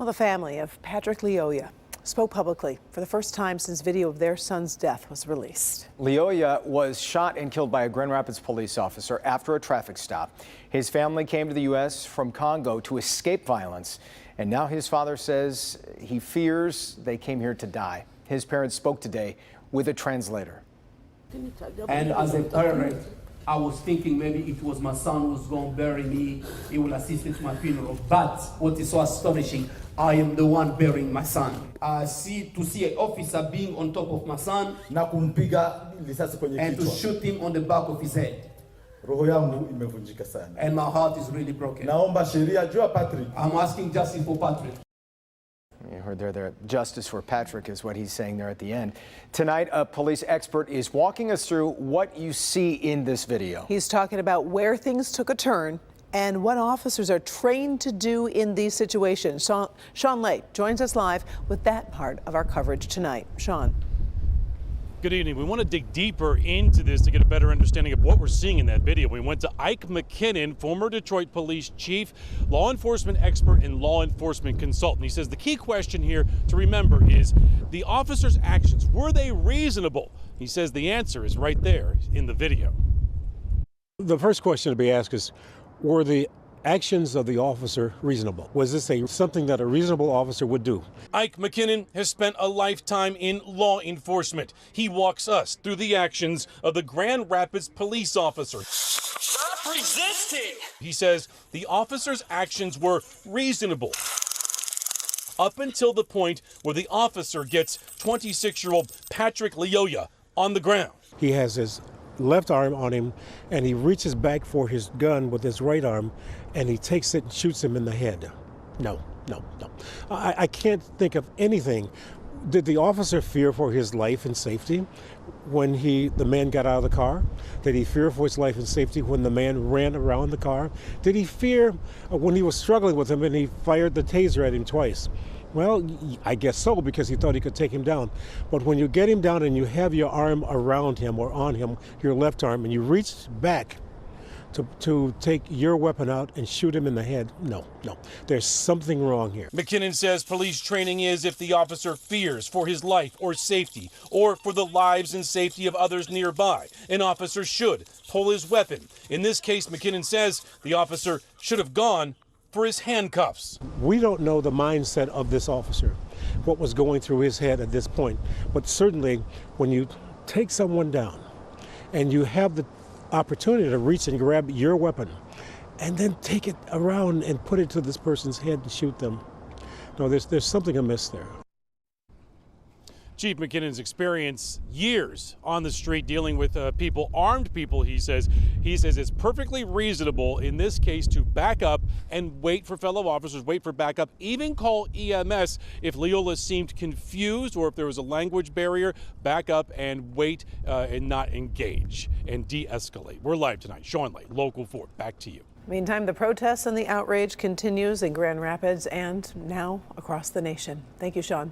Well, the family of Patrick Lyoya spoke publicly for the first time since video of their son's death was released. Lyoya was shot and killed by a Grand Rapids police officer after a traffic stop. His family came to the U.S. from Congo to escape violence, and now his father says he fears they came here to die. His parents spoke today with a translator. And as a parent, I was thinking maybe it was my son who was going to bury me, he will assist me to my funeral. But what is so astonishing, I am the one burying my son. To see an officer being on top of my son na kumpiga risasi kwenye and to kichwa. shoot him on the back of his head. Roho yangu imevunjika sana. And my heart is really broken. Naomba sheria juu ya Patrick. I'm asking justice for Patrick. You heard there, justice for Patrick is what he's saying there at the end. Tonight, a police expert is walking us through what you see in this video. He's talking about where things took a turn and what officers are trained to do in these situations. Sean Lay joins us live with that part of our coverage tonight. Sean. Good evening. We want to dig deeper into this to get a better understanding of what we're seeing in that video. We went to Ike McKinnon, former Detroit police chief, law enforcement expert, and law enforcement consultant. He says the key question here to remember is the officers' actions, were they reasonable? He says the answer is right there in the video. The first question to be asked is, were the actions of the officer reasonable? Was this something that a reasonable officer would do? Ike McKinnon has spent a lifetime in law enforcement. He walks us through the actions of the Grand Rapids police officer. Stop resisting! He says the officer's actions were reasonable up until the point where the officer gets 26-year-old Patrick Lyoya on the ground. He has his left arm on him, and he reaches back for his gun with his right arm, and he takes it and shoots him in the head. No. I can't think of anything. Did the officer fear for his life and safety when the man got out of the car? Did he fear for his life and safety when the man ran around the car? Did he fear when he was struggling with him and he fired the taser at him twice? Well, I guess so, because he thought he could take him down. But when you get him down and you have your arm around him or on him, your left arm, and you reach back to take your weapon out and shoot him in the head, no. There's something wrong here. McKinnon says police training is if the officer fears for his life or safety or for the lives and safety of others nearby. An officer should pull his weapon. In this case, McKinnon says the officer should have gone for his handcuffs. We don't know the mindset of this officer, what was going through his head at this point. But certainly, when you take someone down and you have the opportunity to reach and grab your weapon and then take it around and put it to this person's head and shoot them, no, there's something amiss there. Chief McKinnon's experience years on the street dealing with armed people, he says it's perfectly reasonable in this case to back up and wait for fellow officers, wait for backup, even call EMS if Lyoya seemed confused or if there was a language barrier, back up and wait and not engage and de-escalate. We're live tonight. Sean Lay, Local 4, back to you. Meantime, the protests and the outrage continues in Grand Rapids and now across the nation. Thank you, Sean.